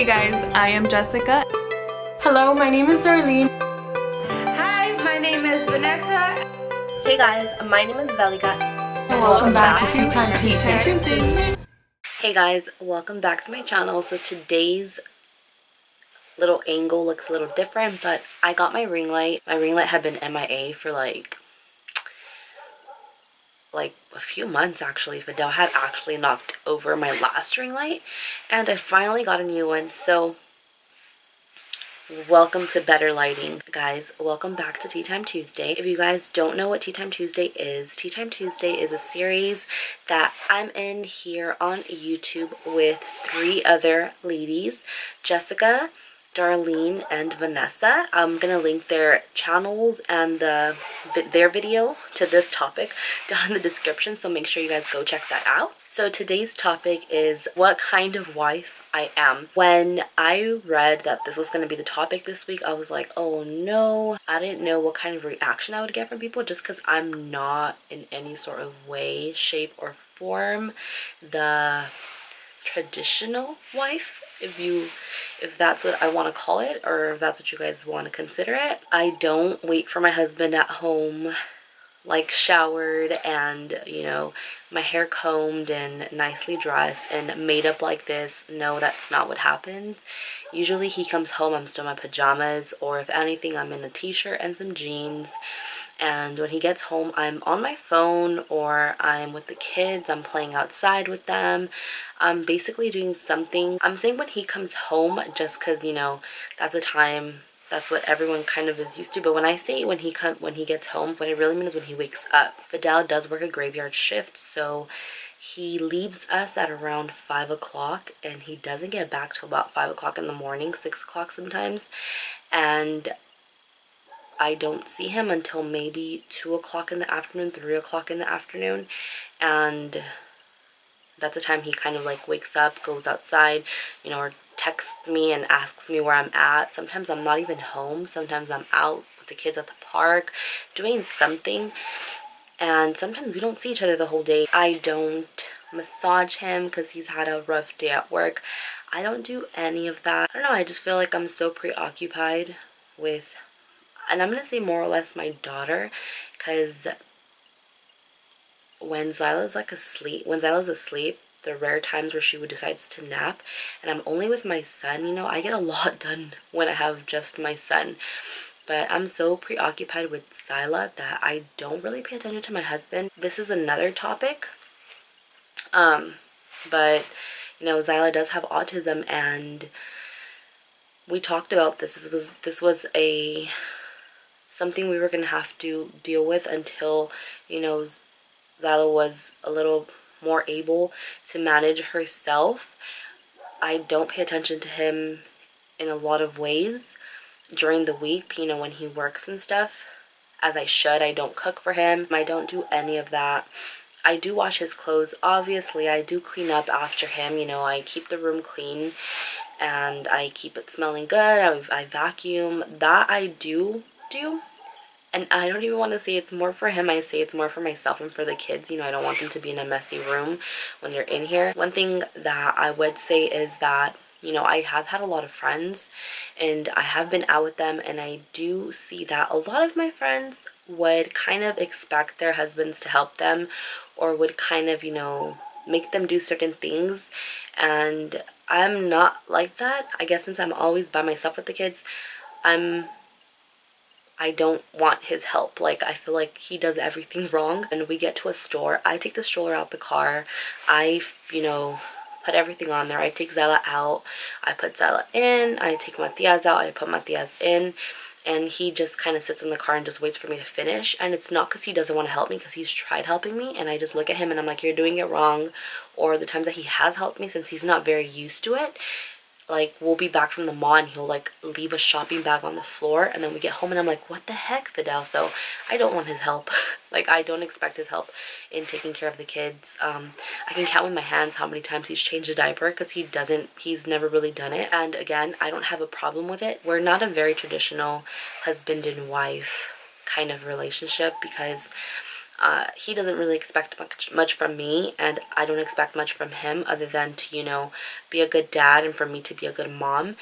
guys, I am Jessica. Hello, my name is Darlene. Hi, my name is Vanessa. Hey guys, my name is Velica. And welcome back to Tea Time Tuesday. Hey guys, welcome back to my channel. So today's little angle looks a little different, but I got my ring light. My ring light had been MIA for like a few months actually. Fidel had actually knocked over my last ring light and I finally got a new one. So welcome to better lighting, guys. Welcome back to Tea Time Tuesday. If you guys don't know what Tea Time Tuesday is a series that I'm in here on YouTube with 3 other ladies, Jessica, Darlene, and Vanessa. I'm gonna link their channels and their video to this topic down in the description, so make sure you guys go check that out. So today's topic is what kind of wife I am. When I read that this was going to be the topic this week, I was like, oh no. I didn't know what kind of reaction I would get from people just because I'm not in any sort of way, shape, or form the traditional wife, if that's what I want to call it, or if that's what you guys want to consider it. I don't wait for my husband at home, like showered and, you know, my hair combed and nicely dressed and made up like this. No, that's not what happens. Usually he comes home, I'm still in my pajamas, or if anything, I'm in a t-shirt and some jeans. And when he gets home, I'm on my phone or I'm with the kids. I'm playing outside with them. I'm basically doing something. I'm saying when he comes home just because, you know, that's the time, that's what everyone kind of is used to. But when I say when he gets home, what I really mean is when he wakes up. Fidel does work a graveyard shift, so he leaves us at around 5 o'clock and he doesn't get back till about 5 o'clock in the morning, 6 o'clock sometimes. And I don't see him until maybe 2 o'clock in the afternoon, 3 o'clock in the afternoon. And that's the time he kind of like wakes up, goes outside, you know, or texts me and asks me where I'm at. Sometimes I'm not even home. Sometimes I'm out with the kids at the park doing something. And sometimes we don't see each other the whole day. I don't massage him because he's had a rough day at work. I don't do any of that. I don't know, I just feel like I'm so preoccupied with, and I'm gonna say more or less my daughter, because when Zyla's asleep, the rare times where she decides to nap and I'm only with my son, you know, I get a lot done when I have just my son. But I'm so preoccupied with Zyla that I don't really pay attention to my husband. This is another topic, but you know, Zyla does have autism and we talked about this. This was something we were gonna have to deal with until, you know, Zyla was a little more able to manage herself. I don't pay attention to him in a lot of ways during the week, you know, when he works and stuff, as I should. I don't cook for him. I don't do any of that. I do wash his clothes, obviously. I do clean up after him, you know, I keep the room clean and I keep it smelling good. I vacuum. That I do. And I don't even want to say it's more for him. I say it's more for myself and for the kids. You know, I don't want them to be in a messy room when they're in here. One thing that I would say is that, you know, I have had a lot of friends and I have been out with them, and I do see that a lot of my friends would kind of expect their husbands to help them, or would kind of, you know, make them do certain things. And I'm not like that. I guess since I'm always by myself with the kids, I don't want his help. Like, I feel like he does everything wrong. And we get to a store, I take the stroller out the car, I, you know, put everything on there. I take Zyla out, I put Zyla in, I take Matias out, I put Matias in, and he just kind of sits in the car and just waits for me to finish. And it's not because he doesn't want to help me, because he's tried helping me, and I just look at him and I'm like, you're doing it wrong. Or the times that he has helped me, since he's not very used to it, like, we'll be back from the mall and he'll like leave a shopping bag on the floor, and then we get home and I'm like, what the heck, Fidel? So I don't want his help. Like, I don't expect his help in taking care of the kids. I can count with my hands how many times he's changed a diaper, because he's never really done it. And again, I don't have a problem with it. We're not a very traditional husband and wife kind of relationship, because He doesn't really expect much from me, and I don't expect much from him other than to, you know, be a good dad and for me to be a good mom.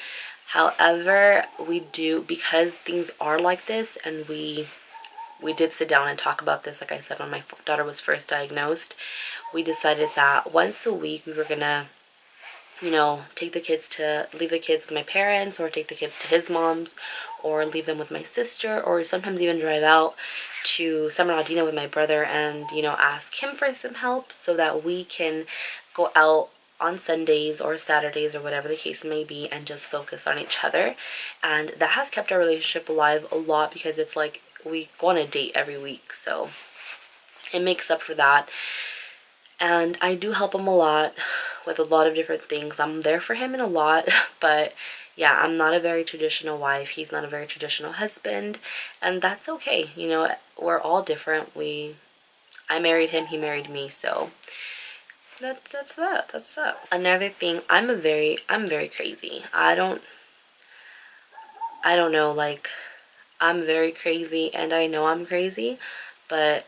However, we do, because things are like this, and we did sit down and talk about this, like I said, when my daughter was first diagnosed. We decided that once a week we were gonna, you know, leave the kids with my parents, or take the kids to his mom's, or leave them with my sister, or sometimes even drive out to Summer Aldina with my brother and, you know, ask him for some help so that we can go out on Sundays or Saturdays or whatever the case may be and just focus on each other. And that has kept our relationship alive a lot, because it's like we go on a date every week, so it makes up for that. And I do help him a lot with a lot of different things. I'm there for him in a lot, but yeah, I'm not a very traditional wife. He's not a very traditional husband, and that's okay. You know, we're all different. I married him, he married me, so that's that. Another thing, I'm very crazy. I don't know, like, I'm very crazy, and I know I'm crazy, but,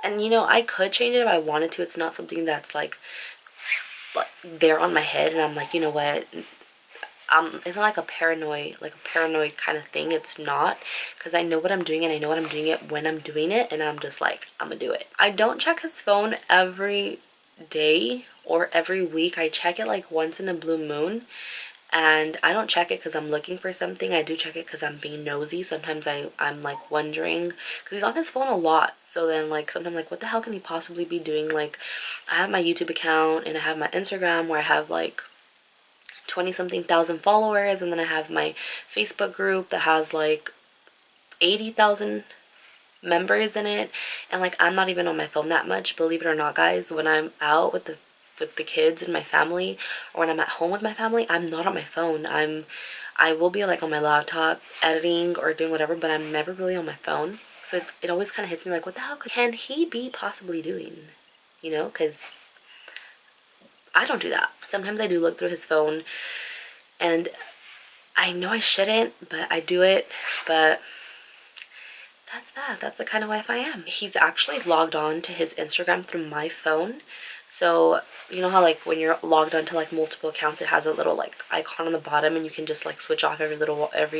and you know, I could change it if I wanted to. It's not something that's like there on my head and I'm like, you know what, it's not like a paranoid kind of thing. It's not, because I know what I'm doing, and I know what I'm doing it when I'm doing it, and I'm just like, I'm gonna do it. I don't check his phone every day or every week. I check it like once in a blue moon, and I don't check it because I'm looking for something. I do check it because I'm being nosy. Sometimes I'm like wondering, because he's on his phone a lot, so then like sometimes like, what the hell can he possibly be doing? Like, I have my YouTube account and I have my Instagram where I have like 20-something thousand followers, and then I have my Facebook group that has like 80,000 members in it, and like I'm not even on my phone that much, believe it or not, guys. When I'm out with the kids and my family, or when I'm at home with my family, I'm not on my phone. I will be like on my laptop editing or doing whatever, but I'm never really on my phone. So it always kind of hits me like, what the hell can he be possibly doing, you know? Because I don't do that. Sometimes I do look through his phone, and I know I shouldn't, but I do it. But that's the kind of wife I am. He's actually logged on to his Instagram through my phone. So you know how like when you're logged onto like multiple accounts, it has a little like icon on the bottom, and you can just like switch off whenever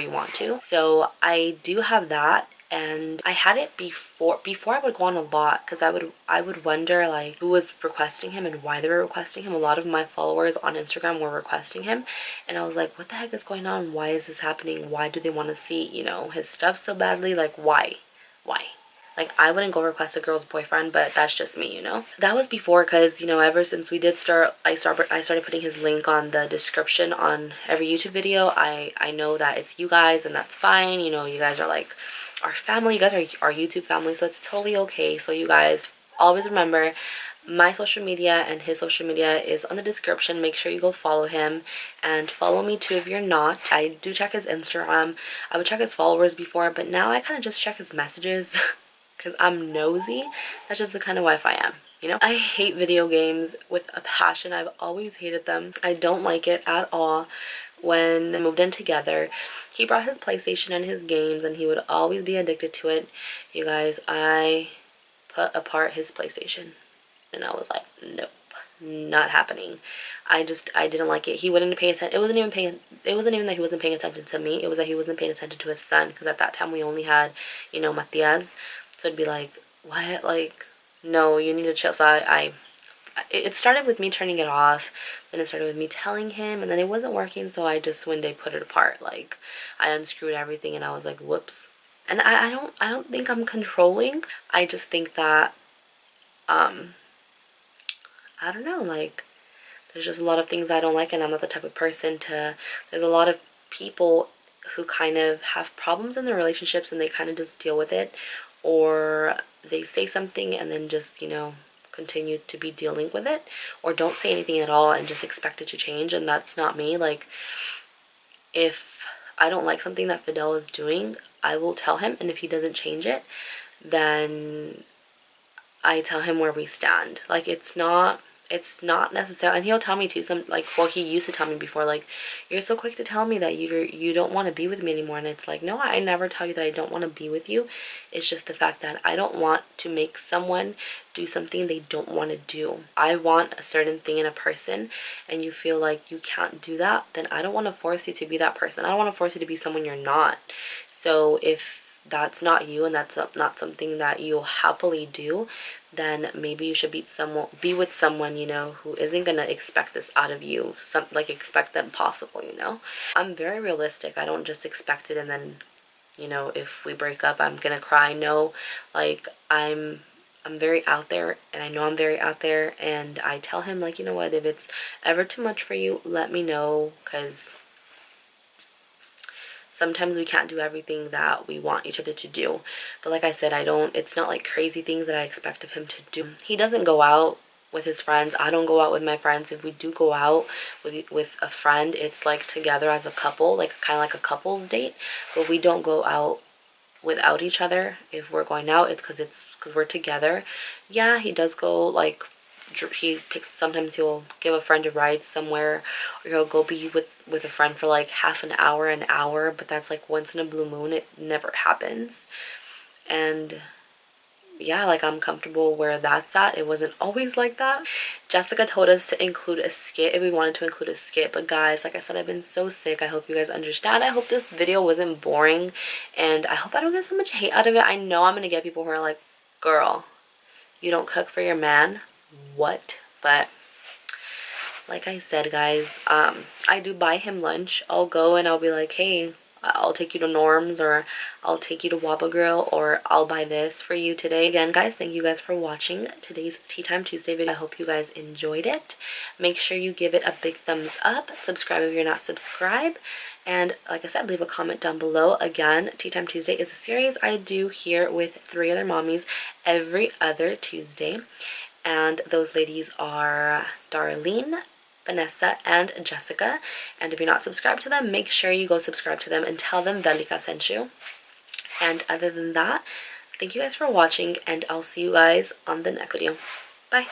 you want to. So I do have that, and I had it before I would go on a lot, because I would wonder like who was requesting him and why they were requesting him. A lot of my followers on Instagram were requesting him, and I was like, what the heck is going on? Why is this happening? Why do they want to see, you know, his stuff so badly? Like, why? Like, I wouldn't go request a girl's boyfriend, but that's just me, you know. That was before, because, you know, ever since we did start, I started putting his link on the description on every YouTube video. I know that it's you guys, and that's fine. You know, you guys are like our family. You guys are our YouTube family, so it's totally okay. So you guys always remember, my social media and his social media is on the description. Make sure you go follow him, and follow me too if you're not. I do check his Instagram. I would check his followers before, but now I kind of just check his messages because I'm nosy. That's just the kind of wife I am, you know. I hate video games with a passion. I've always hated them. I don't like it at all. When we moved in together, he brought his PlayStation and his games, and he would always be addicted to it. You guys, I put apart his PlayStation, and I was like, nope, not happening. I didn't like it. He wouldn't pay attention. It wasn't even that he wasn't paying attention to me. It was that he wasn't paying attention to his son, because at that time we only had, you know, Matias. So it'd be like, what? Like, no, you need to chill. So it started with me turning it off, then it started with me telling him, and then it wasn't working, so I just one day put it apart. Like, I unscrewed everything, and I was like, whoops. And I don't think I'm controlling. I just think that I don't know, like, there's just a lot of things I don't like, and I'm not the type of person to, there's a lot of people who kind of have problems in their relationships, and they kind of just deal with it, or they say something and then just, you know, continue to be dealing with it, or don't say anything at all and just expect it to change. And that's not me. Like, if I don't like something that Fidel is doing, I will tell him, and if he doesn't change it, then I tell him where we stand. Like, it's not, it's not necessarily, and he'll tell me too, well, he used to tell me before, like, you're so quick to tell me that you don't want to be with me anymore. And it's like, no, I never tell you that I don't want to be with you. It's just the fact that I don't want to make someone do something they don't want to do. I want a certain thing in a person, and you feel like you can't do that, then I don't want to force you to be that person. I don't want to force you to be someone you're not. So if that's not you, and that's not something that you'll happily do, then maybe you should be with someone, you know, who isn't gonna expect this out of you. Expect the impossible, you know. I'm very realistic. I don't just expect it and then, you know, if we break up I'm gonna cry. No, like, I'm very out there, and I know I'm very out there, and I tell him, like, you know what, if it's ever too much for you, let me know, because sometimes we can't do everything that we want each other to do. But like I said, it's not like crazy things that I expect of him to do. He doesn't go out with his friends. I don't go out with my friends. If we do go out with a friend, it's like together as a couple, like kind of like a couple's date. But we don't go out without each other. If we're going out, it's because we're together. Yeah, he does go, like, sometimes he'll give a friend a ride somewhere, or he'll go be with a friend for like half an hour, but that's like once in a blue moon. It never happens. And yeah, like, I'm comfortable where that's at. It wasn't always like that. Jessica told us to include a skit if we wanted to include a skit, but guys, like I said, I've been so sick. I hope you guys understand. I hope this video wasn't boring, and I hope I don't get so much hate out of it. I know I'm gonna get people who are like, girl, you don't cook for your man? What? But like I said, guys, I do buy him lunch. I'll go and I'll be like, hey, I'll take you to Norm's, or I'll take you to Whopper Grill, or I'll buy this for you today. Again, guys, thank you guys for watching today's Tea Time Tuesday video. I hope you guys enjoyed it. Make sure you give it a big thumbs up. Subscribe if you're not subscribed. And like I said, leave a comment down below. Again, Tea Time Tuesday is a series I do here with 3 other mommies every other Tuesday. And those ladies are Darlene, Vanessa, and Jessica. And if you're not subscribed to them, make sure you go subscribe to them and tell them Velica sent you. And other than that, thank you guys for watching, and I'll see you guys on the next video. Bye!